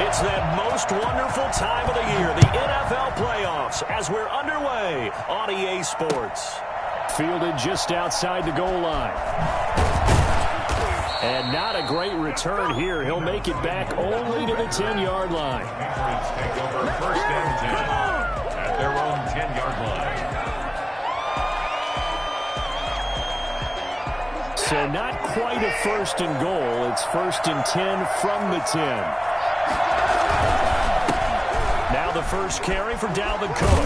It's that most wonderful time of the year, the NFL playoffs, as we're underway on EA Sports. Fielded just outside the goal line. And not a great return here. He'll make it back only to the 10-yard line. Take over first and 10 at their own 10-yard line. So not quite a first and goal. It's first and 10 from the 10. Now the first carry for Dalvin Cook.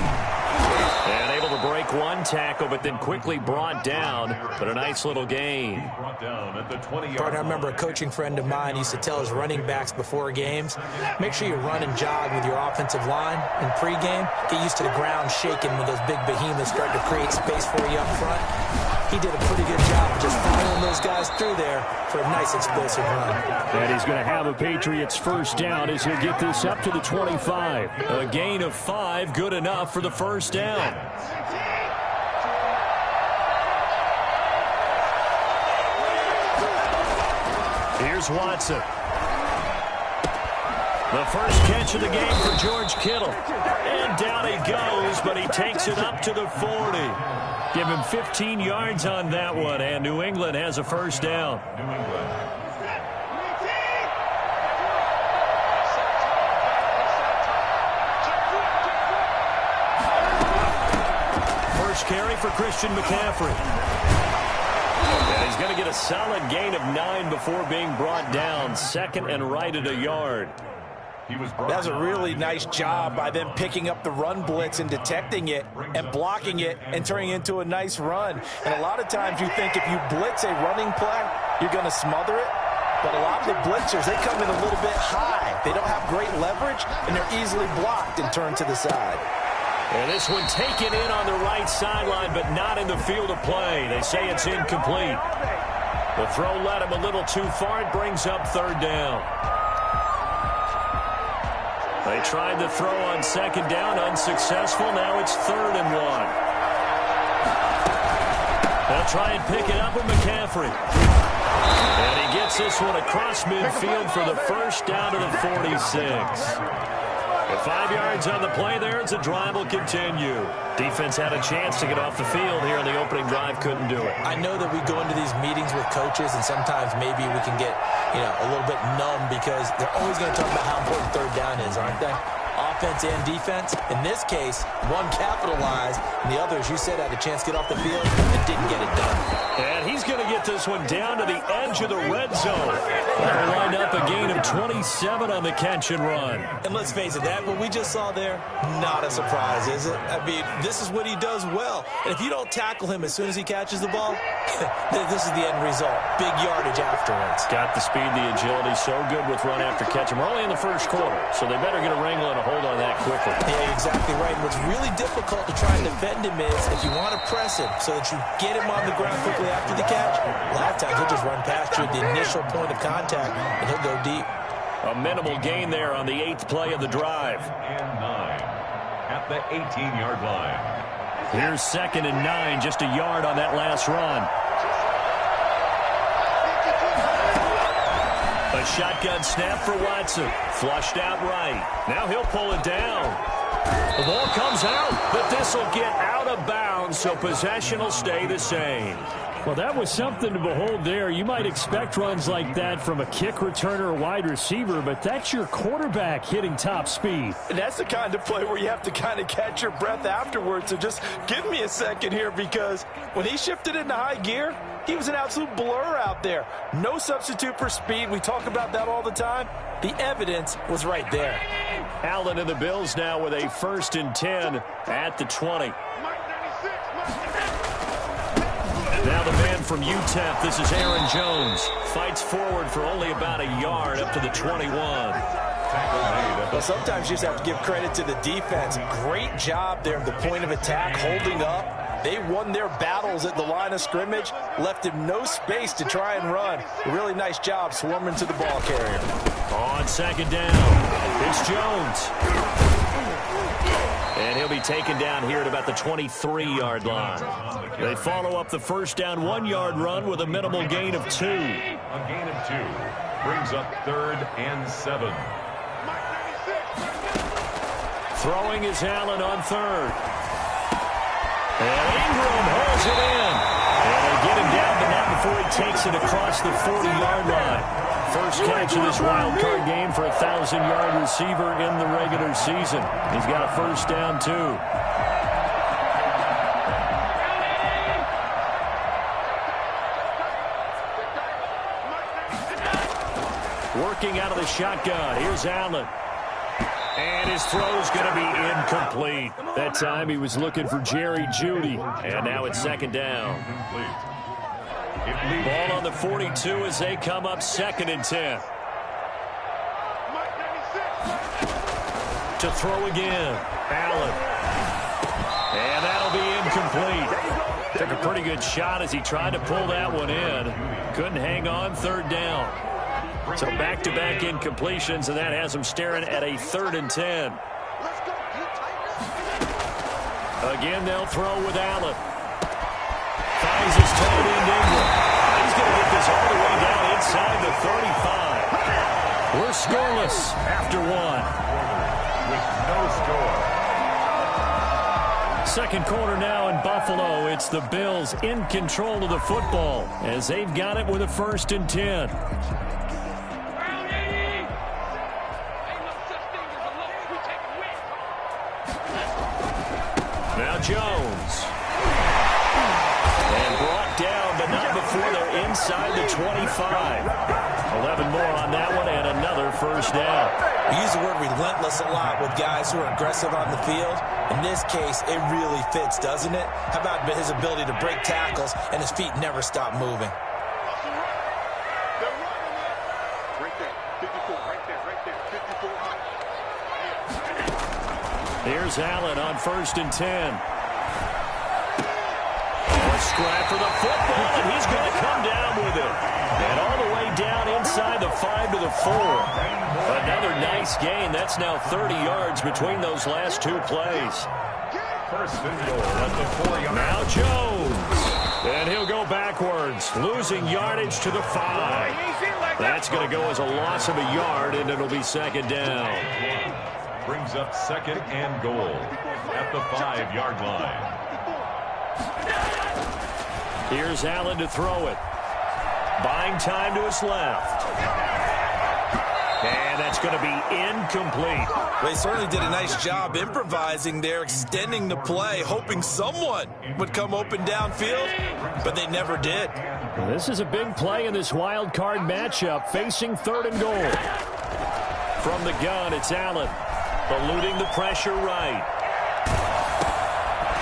And able to break one tackle, but then quickly brought down. But a nice little gain. Brought down at the 20-yard I remember a coaching friend of mine used to tell his running backs before games, make sure you run and jog with your offensive line in pregame. Get used to the ground shaking when those big behemoths start to create space for you up front. He did a pretty good job of just following those guys through there for a nice explosive run. And he's going to have a Patriots first down as he'll get this up to the 25. A gain of 5, good enough for the first down. Here's Watson. The first catch of the game for George Kittle. And down he goes, but he takes it up to the 40. Give him 15 yards on that one, and New England has a first down. New England. First carry for Christian McCaffrey. And he's going to get a solid gain of 9 before being brought down. Second and right at a yard. That's a really nice job by them picking up the run blitz and detecting it and blocking it and turning it into a nice run. And a lot of times you think if you blitz a running play, you're going to smother it. But a lot of the blitzers, they come in a little bit high. They don't have great leverage, and they're easily blocked and turned to the side. And this one taken in on the right sideline, but not in the field of play. They say it's incomplete. The throw led him a little too far. It brings up third down. They tried the throw on second down, unsuccessful. Now it's 3rd and 1. They'll try and pick it up with McCaffrey. And he gets this one across midfield for the first down to the 46. With 5 yards on the play there, it's a drive will continue. Defense had a chance to get off the field here in the opening drive, couldn't do it. I know that we go into these meetings with coaches, and sometimes maybe we can get, a little bit numb because they're always going to talk about how important third down is, aren't they? Offense and defense. In this case, one capitalized, and the other, as you said, had a chance to get off the field and didn't get it done. And he's going to get this one down to the edge of the red zone. That'll wind up a gain of 27 on the catch and run. And let's face it, that what we just saw there, not a surprise, is it? I mean, this is what he does well. And if you don't tackle him as soon as he catches the ball, this is the end result. Big yardage afterwards. Got the speed, the agility, so good with run after catch. And we're only in the first quarter, so they better get a wrangle and a hold on that quickly. Yeah, exactly right. And what's really difficult to try and defend him is if you want to press him so that you get him on the ground quickly after the catch, a lot of times he'll just run past you at the initial point of contact, and he'll go deep. A minimal gain there on the 8th play of the drive. And 9 at the 18-yard line. Here's 2nd and 9, just a yard on that last run. A shotgun snap for Watson. Flushed out right. Now he'll pull it down. The ball comes out, but this will get out of bounds, so possession will stay the same. Well, that was something to behold there. You might expect runs like that from a kick returner or wide receiver, but that's your quarterback hitting top speed. And that's the kind of play where you have to kind of catch your breath afterwards. So just give me a second here, because when he shifted into high gear, he was an absolute blur out there. No substitute for speed. We talk about that all the time. The evidence was right there. Allen and the Bills now with a 1st and 10 at the 20. Now the man from UTEP, this is Aaron Jones. Fights forward for only about a yard up to the 21. Well, sometimes you just have to give credit to the defense. Great job there at the point of attack, holding up. They won their battles at the line of scrimmage, left him no space to try and run. A really nice job swarming to the ball carrier. On 2nd down, it's Jones. And he'll be taken down here at about the 23-yard line. They follow up the first down 1-yard run with a minimal gain of 2. A gain of 2 brings up 3rd and 7. Throwing is Allen on third. And Ingram holds it in. And they get him down, but not before he takes it across the 40-yard line. First catch of this wild card game for a 1,000-yard receiver in the regular season. He's got a first down, too. Working out of the shotgun. Here's Allen. And his throw's going to be incomplete. That time he was looking for Jerry Jeudy. And now it's second down. Ball on the 42 as they come up 2nd and 10. To throw again. Allen. And that'll be incomplete. Took a pretty good shot as he tried to pull that one in. Couldn't hang on, 3rd down. So back-to-back incompletions, and that has him staring at a 3rd and 10. Again, they'll throw with Allen. Finds his tight end Ingram. He's going to get this all the way down inside the 35. We're scoreless after 1. With no score. Second quarter now in Buffalo. It's the Bills in control of the football as they've got it with a 1st and 10. Now Jones. And brought down, but not before they're inside the 25. 11 more on that one and another first down. We use the word relentless a lot with guys who are aggressive on the field. In this case, it really fits, doesn't it? How about his ability to break tackles and his feet never stop moving? Here's Allen on 1st and 10. A scrap for the football, and he's going to come down with it. And all the way down inside the 5 to the 4. Another nice gain. That's now 30 yards between those last 2 plays. First and goal at the 4-yard. Now Jones. And he'll go backwards, losing yardage to the 5. That's going to go as a loss of a yard, and it'll be 2nd down. Brings up 2nd and goal at the 5-yard line. Here's Allen to throw it. Buying time to his left. And that's going to be incomplete. They certainly did a nice job improvising there, extending the play, hoping someone would come open downfield, but they never did. Well, this is a big play in this wild card matchup, facing 3rd and goal. From the gun, it's Allen. Eluding the pressure right.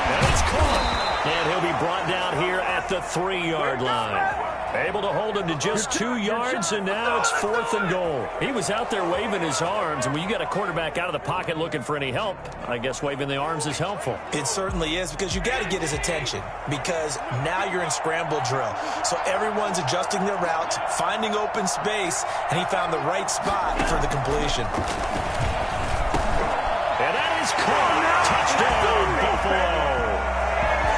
And it's caught. And he'll be brought down here at the 3-yard line. Able to hold him to just 2 yards, and now it's 4th and goal. He was out there waving his arms, and when you got a quarterback out of the pocket looking for any help, I guess waving the arms is helpful. It certainly is, because you got to get his attention, because now you're in scramble drill. So everyone's adjusting their routes, finding open space, and he found the right spot for the completion. And that is caught. Touchdown, Buffalo.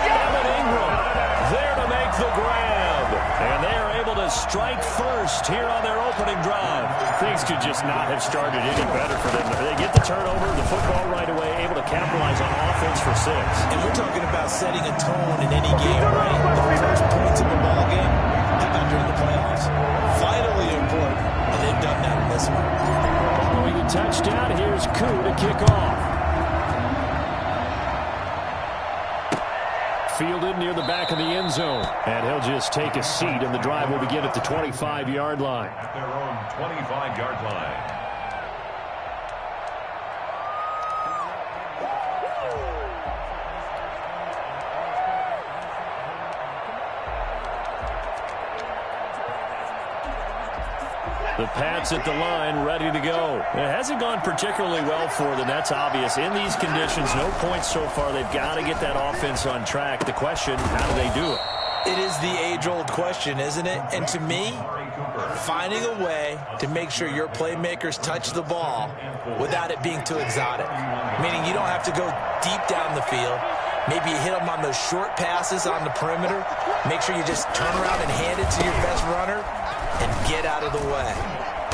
Evan Ingram there to make the grab. And they are able to strike first here on their opening drive. Things could just not have started any better for them. They get the turnover, the football right away, able to capitalize on offense for 6. And we're talking about setting a tone in any game, right? The first points of the ball game, how about during the playoffs? Vitally important, and they've done that in this one. Following the touchdown, here's Koo to kick off. Fielded near the back of the end zone. And he'll just take a seat, and the drive will begin at the 25-yard line. At their own 25-yard line. The Pats at the line, ready to go. It hasn't gone particularly well for them. That's obvious. In these conditions, no points so far. They've got to get that offense on track. The question, how do they do it? It is the age-old question, isn't it? And to me, finding a way to make sure your playmakers touch the ball without it being too exotic. Meaning you don't have to go deep down the field. Maybe you hit them on those short passes on the perimeter. Make sure you just turn around and hand it to your best runner and get out of the way.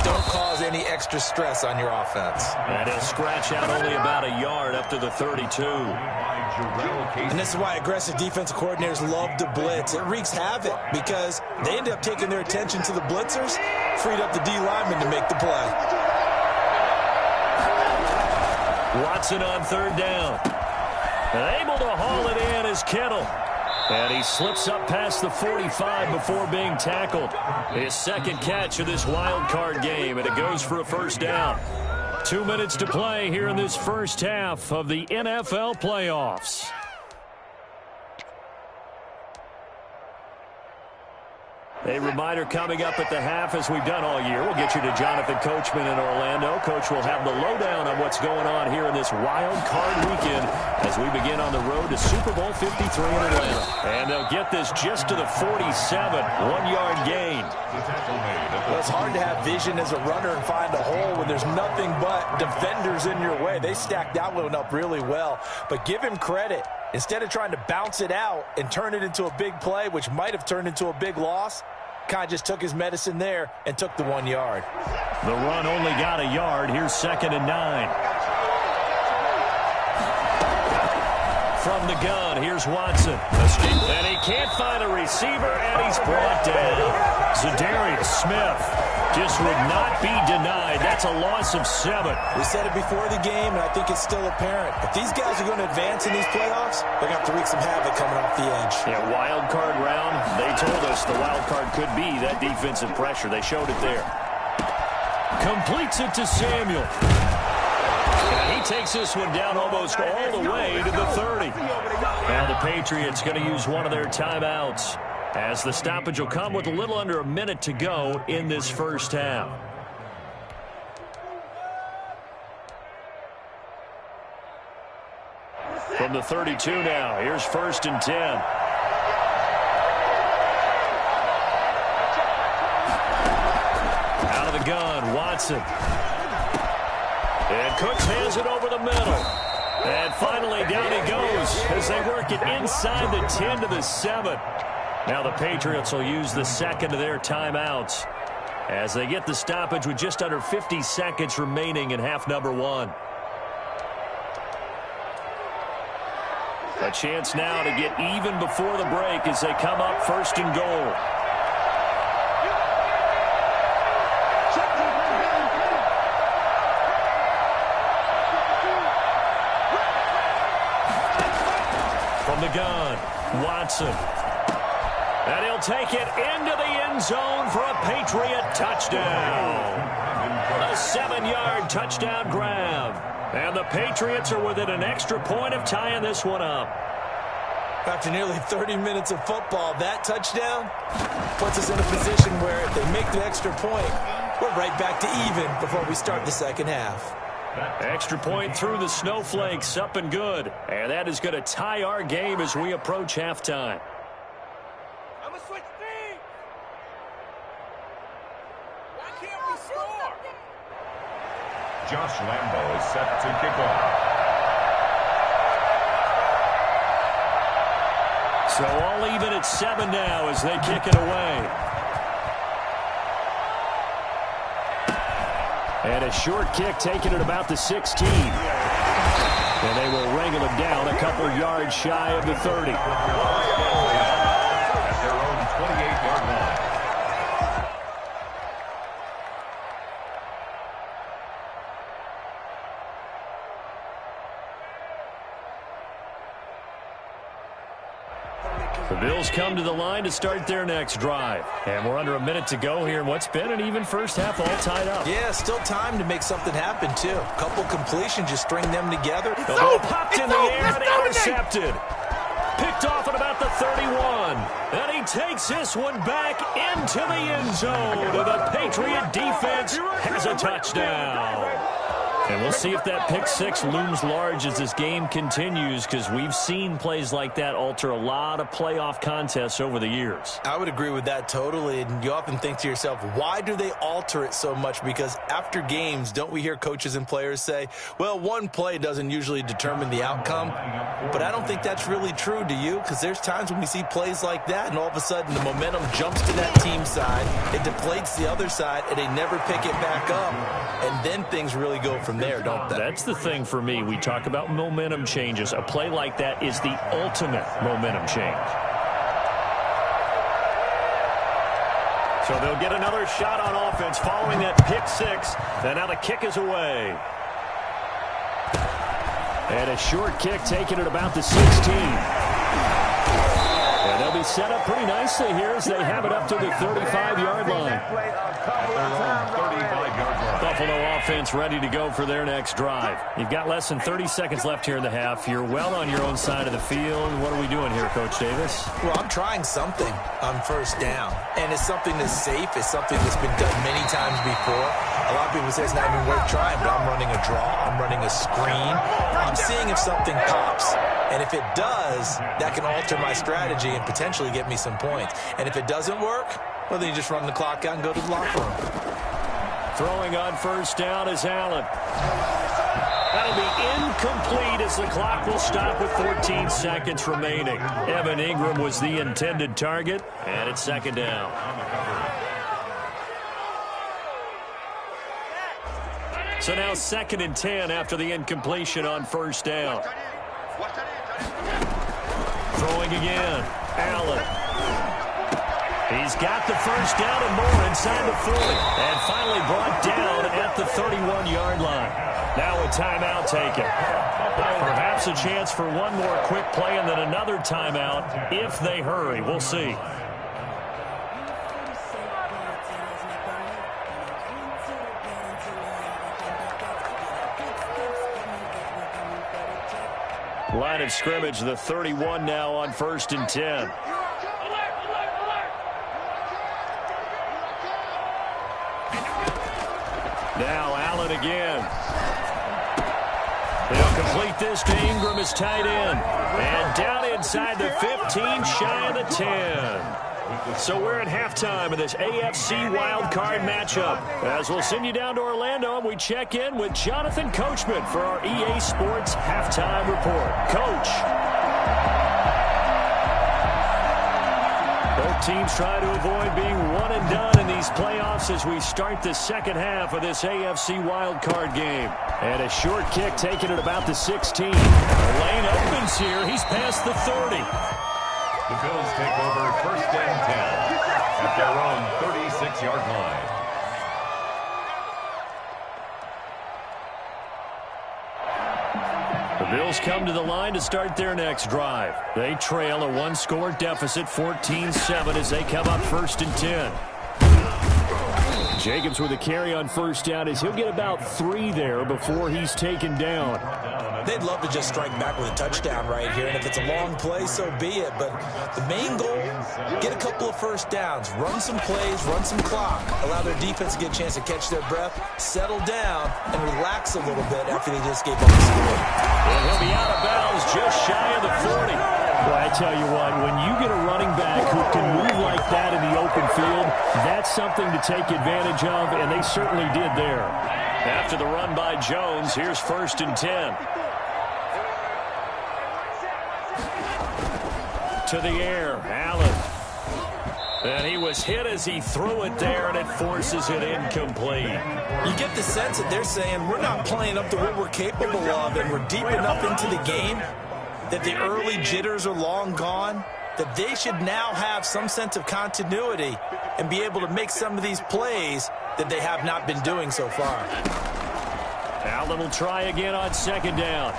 Don't cause any extra stress on your offense. And he'll scratch out only about a yard up to the 32. And this is why aggressive defensive coordinators love to blitz. It wreaks havoc because they end up taking their attention to the blitzers, freed up the D lineman to make the play. Watson on third down. And able to haul it in is Kittle. And he slips up past the 45 before being tackled. His second catch of this wild card game, and it goes for a first down. 2 minutes to play here in this first half of the NFL playoffs. A reminder coming up at the half, as we've done all year. We'll get you to Jonathan Coachman in Orlando. Coach will have the lowdown on what's going on here in this wild card weekend as we begin on the road to Super Bowl 53 in Atlanta. And they'll get this just to the 47, 1-yard gain. Well, it's hard to have vision as a runner and find a hole when there's nothing but defenders in your way. They stacked that one up really well. But give him credit. Instead of trying to bounce it out and turn it into a big play, which might have turned into a big loss, kind of just took his medicine there and took the 1 yard. The run only got a yard. Here's 2nd and 9. From the gun, here's Watson. And he can't find a receiver, and he's brought down. Za'Darius Smith just would not be denied. That's a loss of 7. We said it before the game, and I think it's still apparent. If these guys are going to advance in these playoffs, they're going to have to wreak some havoc coming off the edge. Yeah, wild card round. They told us the wild card could be that defensive pressure. They showed it there. Completes it to Samuel. And he takes this one down almost all the way to the 30. Now the Patriots going to use one of their timeouts, as the stoppage will come with a little under a minute to go in this first half. From the 32 now, here's 1st and 10. Out of the gun, Watson. And Cooks hands it over the middle. And finally down he goes as they work it inside the 10 to the 7. Now the Patriots will use the second of their timeouts as they get the stoppage with just under 50 seconds remaining in half number 1. A chance now to get even before the break as they come up 1st and goal. From the gun, Watson. And he'll take it into the end zone for a Patriot touchdown. A 7-yard touchdown grab. And the Patriots are within an extra point of tying this one up. After nearly 30 minutes of football, that touchdown puts us in a position where if they make the extra point, we're right back to even before we start the second half. Extra point through the snowflakes, up and good. And that is going to tie our game as we approach halftime. I'm going to switch teams. Why can't we score? Josh Lambo is set to kick off. So all even at 7 now as they kick it away. And a short kick taken at about the 16. And they will wrangle him down a couple yards shy of the 30. At their own 28-yard line. The Bills come to the line to start their next drive. And we're under a minute to go here in what's been an even first half, all tied up. Yeah, still time to make something happen, too. A couple completions, just string them together. The ball popped in the air and intercepted. Picked off at about the 31. And he takes this one back into the end zone. And the Patriot defense has a touchdown. And we'll see if that pick six looms large as this game continues, because we've seen plays like that alter a lot of playoff contests over the years. I would agree with that totally, and you often think to yourself, why do they alter it so much? Because after games, don't we hear coaches and players say, well, one play doesn't usually determine the outcome? But I don't think that's really true, do you? Because there's times when we see plays like that, and all of a sudden the momentum jumps to that team side, it deflates the other side, and they never pick it back up, and then things really go from there, don't they? That's the thing for me. We talk about momentum changes. A play like that is the ultimate momentum change. So they'll get another shot on offense following that pick six. And now the kick is away. And a short kick taken at about the 16. And they'll be set up pretty nicely here as they have it up to the 35-yard line. Buffalo offense ready to go for their next drive. You've got less than 30 seconds left here in the half. You're well on your own side of the field. What are we doing here, Coach Davis? Well, I'm trying something on first down, and it's something that's safe. It's something that's been done many times before. A lot of people say it's not even worth trying, but I'm running a draw. I'm running a screen. I'm seeing if something pops, and if it does, that can alter my strategy and potentially get me some points. And if it doesn't work, well, then you just run the clock out and go to the locker room. Throwing on first down is Allen. That'll be incomplete as the clock will stop with 14 seconds remaining. Evan Ingram was the intended target, and it's second down. So now 2nd and 10 after the incompletion on first down. Throwing again, Allen. He's got the first down and more inside the 40. And finally brought down at the 31-yard line. Now a timeout taken. Perhaps a chance for one more quick play and then another timeout if they hurry. We'll see. Line of scrimmage, the 31 now on 1st and 10. Now Allen again. They'll complete this to Ingram as tight end. And down inside the 15, shy of the 10. So we're at halftime of this AFC wildcard matchup. As we'll send you down to Orlando, and we check in with Jonathan Coachman for our EA Sports Halftime Report. Coach. Both teams try to avoid being one and done in these playoffs as we start the second half of this AFC wildcard game. And a short kick taken at about the 16. The lane opens here. He's past the 30. The Bills take over 1st and 10 at their own 36-yard line. The Bills come to the line to start their next drive. They trail a one-score deficit, 14-7, as they come up 1st and 10. Jacobs with a carry on first down as he'll get about 3 there before he's taken down. They'd love to just strike back with a touchdown right here, and if it's a long play, so be it. But the main goal, get a couple of first downs, run some plays, run some clock, allow their defense to get a chance to catch their breath, settle down, and relax a little bit after they just gave up the score. And he'll be out of bounds just shy of the 40. Well, I tell you what, when you get a running back who can move like that in the open field, that's something to take advantage of, and they certainly did there. After the run by Jones, here's 1st and 10. To the air, Allen. And he was hit as he threw it there, and it forces it incomplete. You get the sense that they're saying we're not playing up to what we're capable of, and we're deep enough into the game that the early jitters are long gone, that they should now have some sense of continuity and be able to make some of these plays that they have not been doing so far. Allen will try again on 2nd down.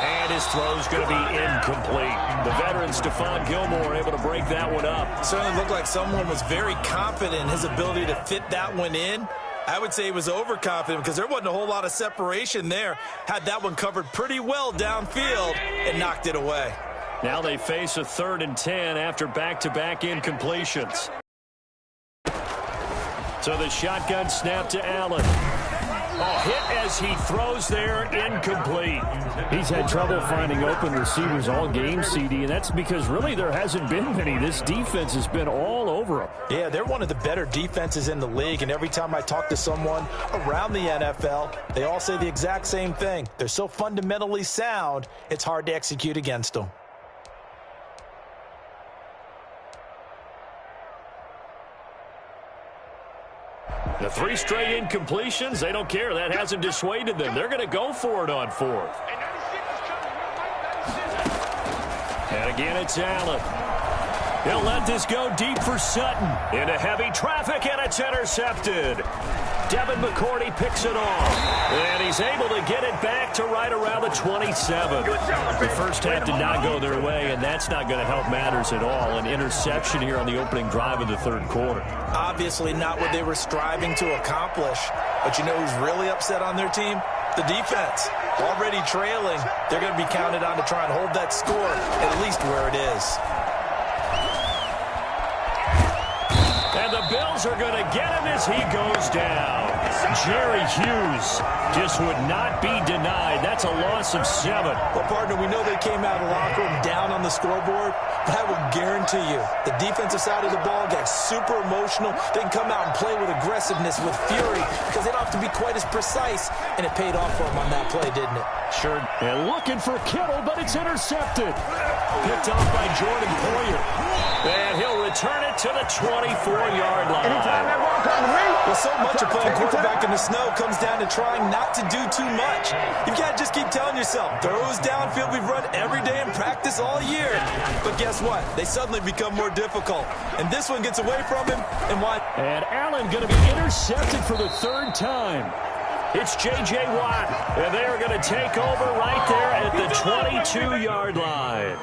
And his throw's going to be incomplete. The veteran Stephon Gilmore able to break that one up. Certainly looked like someone was very confident in his ability to fit that one in. I would say he was overconfident because there wasn't a whole lot of separation there. Had that one covered pretty well downfield and knocked it away. Now they face a 3rd and 10 after back-to-back incompletions. So the shotgun snap to Allen. Hit as he throws there, incomplete. He's had trouble finding open receivers all game, CD, and that's because really there hasn't been many. This defense has been all over him. Yeah, they're one of the better defenses in the league, and every time I talk to someone around the NFL, they all say the exact same thing. They're so fundamentally sound, it's hard to execute against them. The 3 straight incompletions, they don't care. That hasn't dissuaded them. They're going to go for it on 4th. And again, it's Allen. He'll let this go deep for Sutton. Into heavy traffic, and it's intercepted. Devin McCourty picks it off. And he's able to get it back to right around the 27. The first half did not go their way, and that's not going to help matters at all. An interception here on the opening drive of the 3rd quarter. Obviously not what they were striving to accomplish. But you know who's really upset on their team? The defense. Already trailing, they're going to be counted on to try and hold that score at least where it is. And the Bills are going to get him as he goes down. Jerry Hughes just would not be denied. That's a loss of 7. Well, partner, we know they came out of the locker room down on the scoreboard, but I will guarantee you the defensive side of the ball got super emotional. They can come out and play with aggressiveness, with fury, because they don't have to be quite as precise, and it paid off for them on that play, didn't it? Sure. And looking for Kittle, but it's intercepted. Picked off by Jordan Poyer. And he'll return it to the 24-yard line. Well, so much of playing quarterback in the snow comes down to trying not to do too much. You've got to just keep telling yourself, throws downfield we've run every day in practice all year. But guess what? They suddenly become more difficult. And this one gets away from him, and why? And Allen going to be intercepted for the 3rd time. It's J.J. Watt, and they're going to take over right there at the 22-yard line.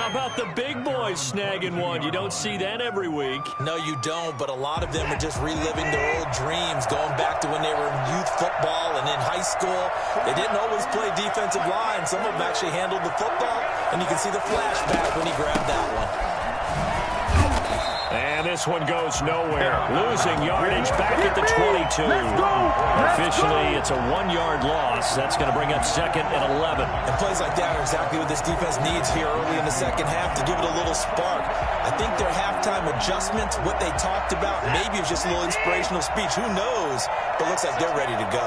How about the big boys snagging one? You don't see that every week. No, you don't, but a lot of them are just reliving their old dreams, going back to when they were in youth football and in high school. They didn't always play defensive line. Some of them actually handled the football, and you can see the flashback when he grabbed that one. And this one goes nowhere. Losing yardage back at the 22. Officially, it's a 1-yard loss. That's going to bring up 2nd and 11. And plays like that are exactly what this defense needs here early in the second half to give it a little spark. I think their halftime adjustments, what they talked about, maybe it was just a little inspirational speech. Who knows? But it looks like they're ready to go.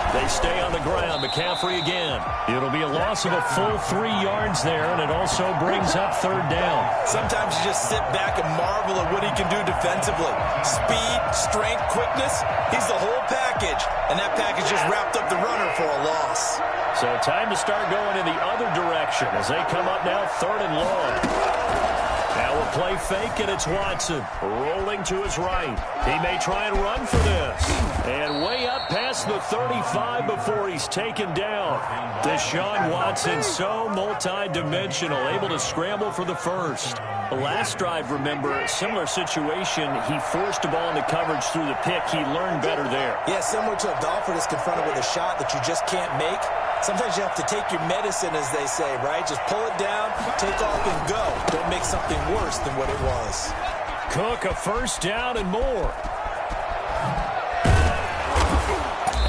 They stay on the ground. McCaffrey again. It'll be a loss of a full 3 yards there, and it also brings up 3rd down. Sometimes you just sit back and marvel at what he can do defensively. Speed, strength, quickness. He's the whole package, and that package just wrapped up the runner for a loss. So time to start going in the other direction as they come up now 3rd and long. Now a play fake, and it's Watson rolling to his right. He may try and run for this. And way up past the 35 before he's taken down. Deshaun Watson, so multi-dimensional, able to scramble for the first. The last drive, remember, similar situation. He forced the ball into coverage through the pick. He learned better there. Yeah, similar to a golfer that's confronted with a shot that you just can't make. Sometimes you have to take your medicine, as they say, right? Just pull it down, take off, and go. Don't make something worse than what it was. Cook, a 1st down and more.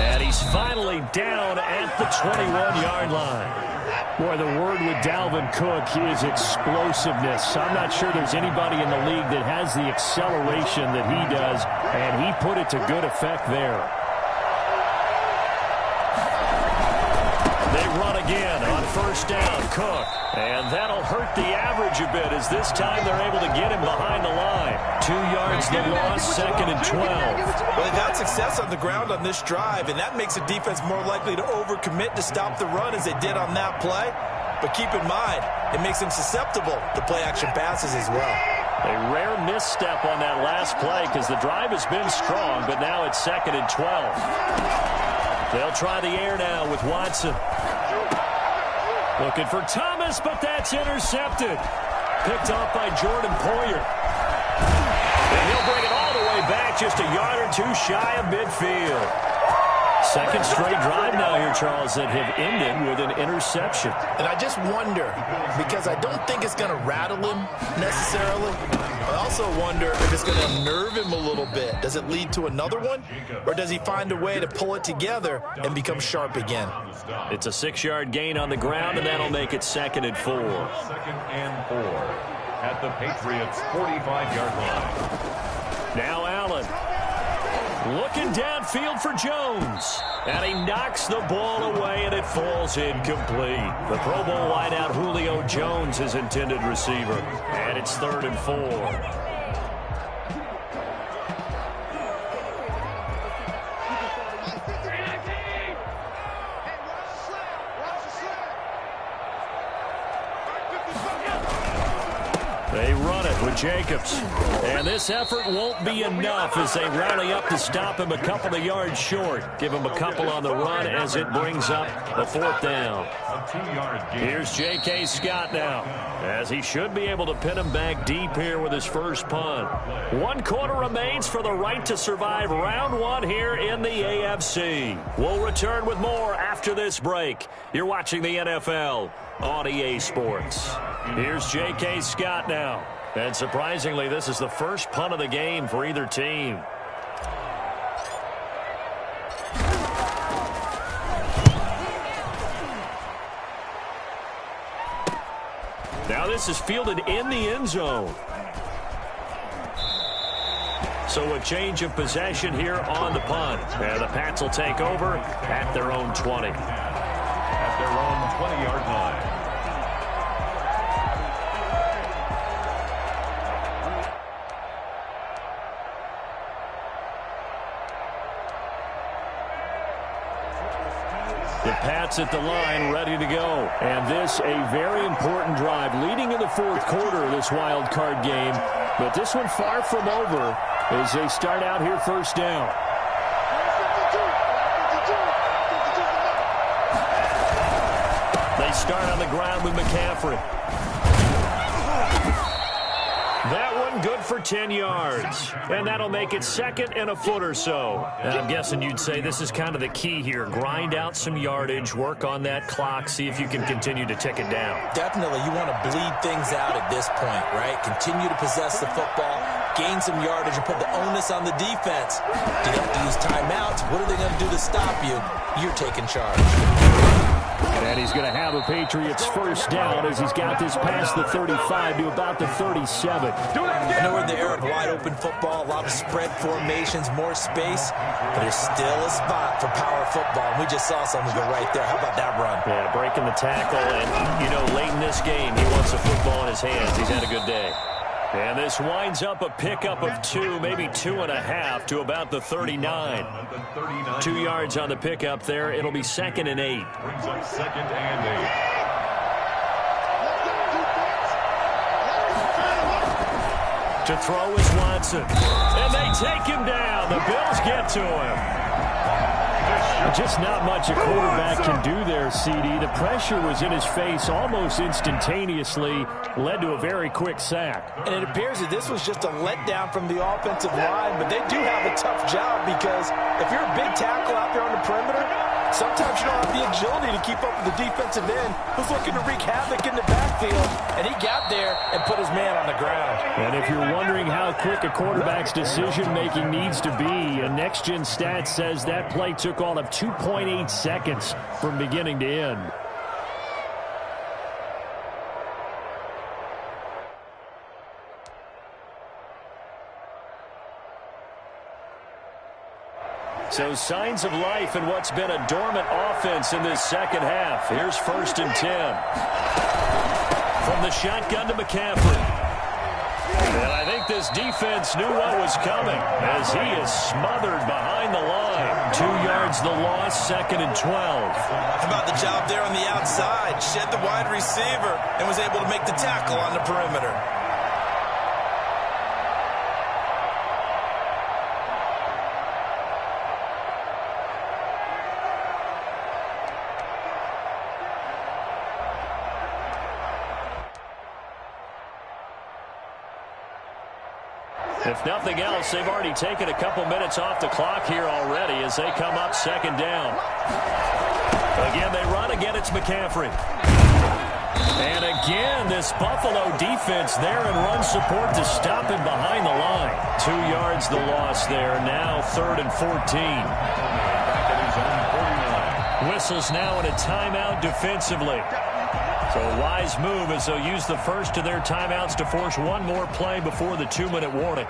And he's finally down at the 21-yard line. Boy, the word with Dalvin Cook is explosiveness. I'm not sure there's anybody in the league that has the acceleration that he does, and he put it to good effect there. They run again on 1st down, Cook. And that'll hurt the average a bit as this time they're able to get him behind the line. 2 yards the loss, 2nd and 12. Well, they've had success on the ground on this drive, and that makes the defense more likely to overcommit to stop the run as they did on that play. But keep in mind, it makes them susceptible to play-action passes as well. A rare misstep on that last play because the drive has been strong, but now it's 2nd and 12. They'll try the air now with Watson. Looking for Thomas, but that's intercepted. Picked off by Jordan Poyer. And he'll bring it all the way back, just a yard or two shy of midfield. Second straight drive now here, Charles, that have ended with an interception. And I just wonder, because I don't think it's going to rattle him necessarily. I also wonder if it's going to unnerve him a little bit. Does it lead to another one? Or does he find a way to pull it together and become sharp again? It's a 6-yard gain on the ground, and that'll make it 2nd and 4. 2nd and 4 at the Patriots' 45-yard line. Now Allen. Looking downfield for Jones. And he knocks the ball away, and it falls incomplete. The Pro Bowl wideout Julio Jones, his intended receiver. And it's 3rd and 4. They run it with Jacobs. And this effort won't be enough as they rally up to stop him a couple of yards short. Give him a couple on the run as it brings up a 4th down. Here's J.K. Scott now, as he should be able to pin him back deep here with his first punt. 1 quarter remains for the right to survive round 1 here in the AFC. We'll return with more after this break. You're watching the NFL on EA Sports. Here's J.K. Scott now. And surprisingly, this is the first punt of the game for either team. Now this is fielded in the end zone. So a change of possession here on the punt. And the Pats will take over at their own 20. At their own 20-yard line. The Pats at the line, ready to go. And this, a very important drive, leading in the 4th quarter of this wild card game. But this one far from over as they start out here 1st down. They start on the ground with McCaffrey. That one good for 10 yards. And that'll make it 2nd and a foot or so. And I'm guessing you'd say this is kind of the key here. Grind out some yardage, work on that clock, see if you can continue to tick it down. Definitely, you want to bleed things out at this point, right? Continue to possess the football, gain some yardage, and put the onus on the defense. Do they have to use timeouts? What are they going to do to stop you? You're taking charge. And he's going to have a Patriots first down as he's got this past the 35 to about the 37. I know we're in the era of wide-open football, a lot of spread formations, more space, but there's still a spot for power football, and we just saw something go right there. How about that run? Yeah, breaking the tackle, and, you know, late in this game, he wants the football in his hands. He's had a good day. And this winds up a pickup of 2, maybe 2.5 to about the 39. 2 yards on the pickup there. It'll be 2nd and 8. Brings up 2nd and 8. To throw is Watson. And they take him down. The Bills get to him. Just not much a quarterback can do there, CD. The pressure was in his face almost instantaneously, led to a very quick sack. And it appears that this was just a letdown from the offensive line, but they do have a tough job because if you're a big tackle out there on the perimeter, sometimes you don't have the agility to keep up with the defensive end who's looking to wreak havoc in the backfield, and he got there and put his man on the ground. And if you're wondering how quick a quarterback's decision-making needs to be, a next-gen stat says that play took all of 2.8 seconds from beginning to end. So signs of life in what's been a dormant offense in this second half. Here's 1st and 10. From the shotgun to McCaffrey. And I think this defense knew what was coming as he is smothered behind the line. 2 yards the loss, 2nd and 12. How about the job there on the outside? Shed the wide receiver and was able to make the tackle on the perimeter. If nothing else, they've already taken a couple minutes off the clock here already as they come up second down. Again, they run. Again, it's McCaffrey. And again, this Buffalo defense there in run support to stop him behind the line. 2 yards the loss there. Now 3rd and 14. Whistles now in a timeout defensively. So a wise move as they'll use the first of their timeouts to force one more play before the 2-minute warning.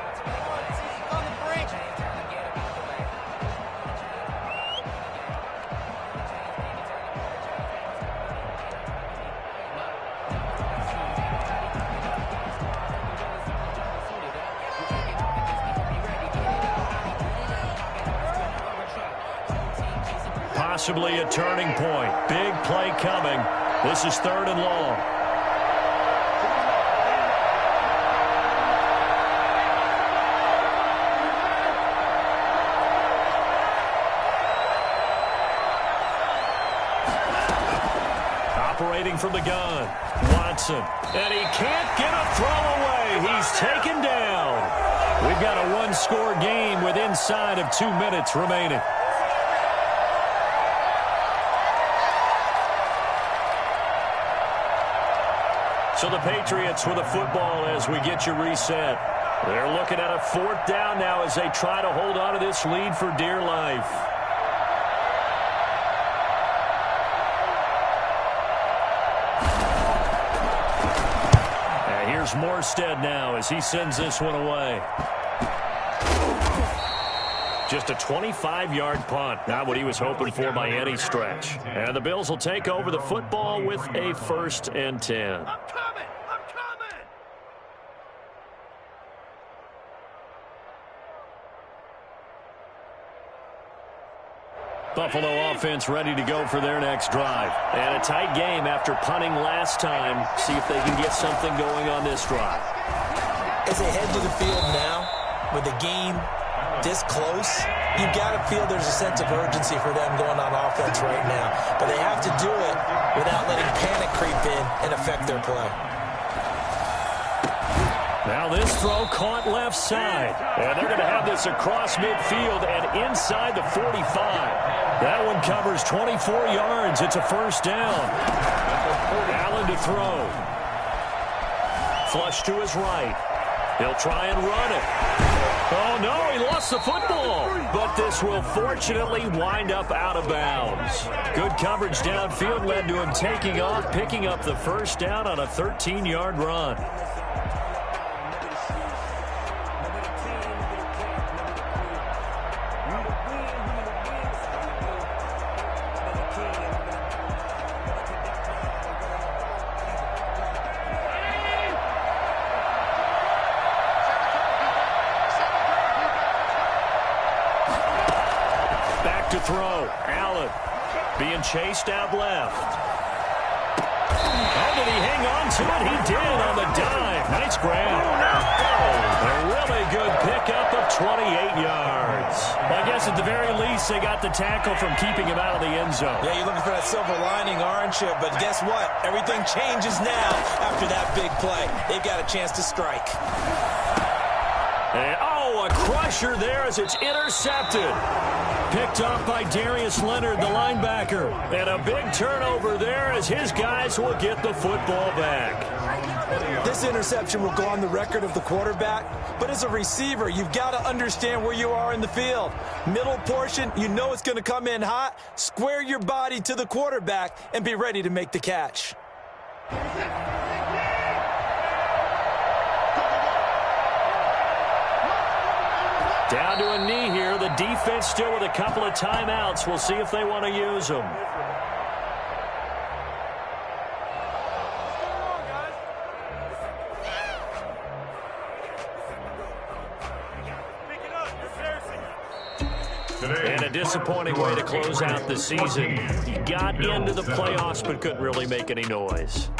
Possibly a turning point. Big play coming. This is 3rd and long. Operating from the gun. Watson. And he can't get a throw away. He's taken down. We've got a one-score game with inside of 2 minutes remaining. So the Patriots with a football as we get you reset. They're looking at a 4th down now as they try to hold on to this lead for dear life. And here's Morstead now as he sends this one away. Just a 25-yard punt. Not what he was hoping for by any stretch. And the Bills will take over the football with a 1st and 10. Buffalo offense ready to go for their next drive. And a tight game after punting last time. See if they can get something going on this drive. As they head to the field now, with the game this close, you've got to feel there's a sense of urgency for them going on offense right now. But they have to do it without letting panic creep in and affect their play. Now this throw caught left side. And they're going to have this across midfield and inside the 45. That one covers 24 yards. It's a 1st down. Allen to throw. Flush to his right. He'll try and run it. Oh, no, he lost the football. But this will fortunately wind up out of bounds. Good coverage downfield led to him taking off, picking up the 1st down on a 13-yard run. To throw. Allen being chased out left. Oh, did he hang on to it? He did on the dive. Nice grab. A really good pickup of 28 yards. I guess at the very least they got the tackle from keeping him out of the end zone. Yeah, you're looking for that silver lining, aren't you? But guess what? Everything changes now after that big play. They've got a chance to strike. And, oh, a crusher there as it's intercepted. Picked off by Darius Leonard, the linebacker. And a big turnover there as his guys will get the football back. This interception will go on the record of the quarterback, but as a receiver, you've got to understand where you are in the field. Middle portion, you know it's going to come in hot. Square your body to the quarterback and be ready to make the catch. Down to a knee here. The defense still with a couple of timeouts. We'll see if they want to use them. And a disappointing way to close out the season. He got into the playoffs but couldn't really make any noise.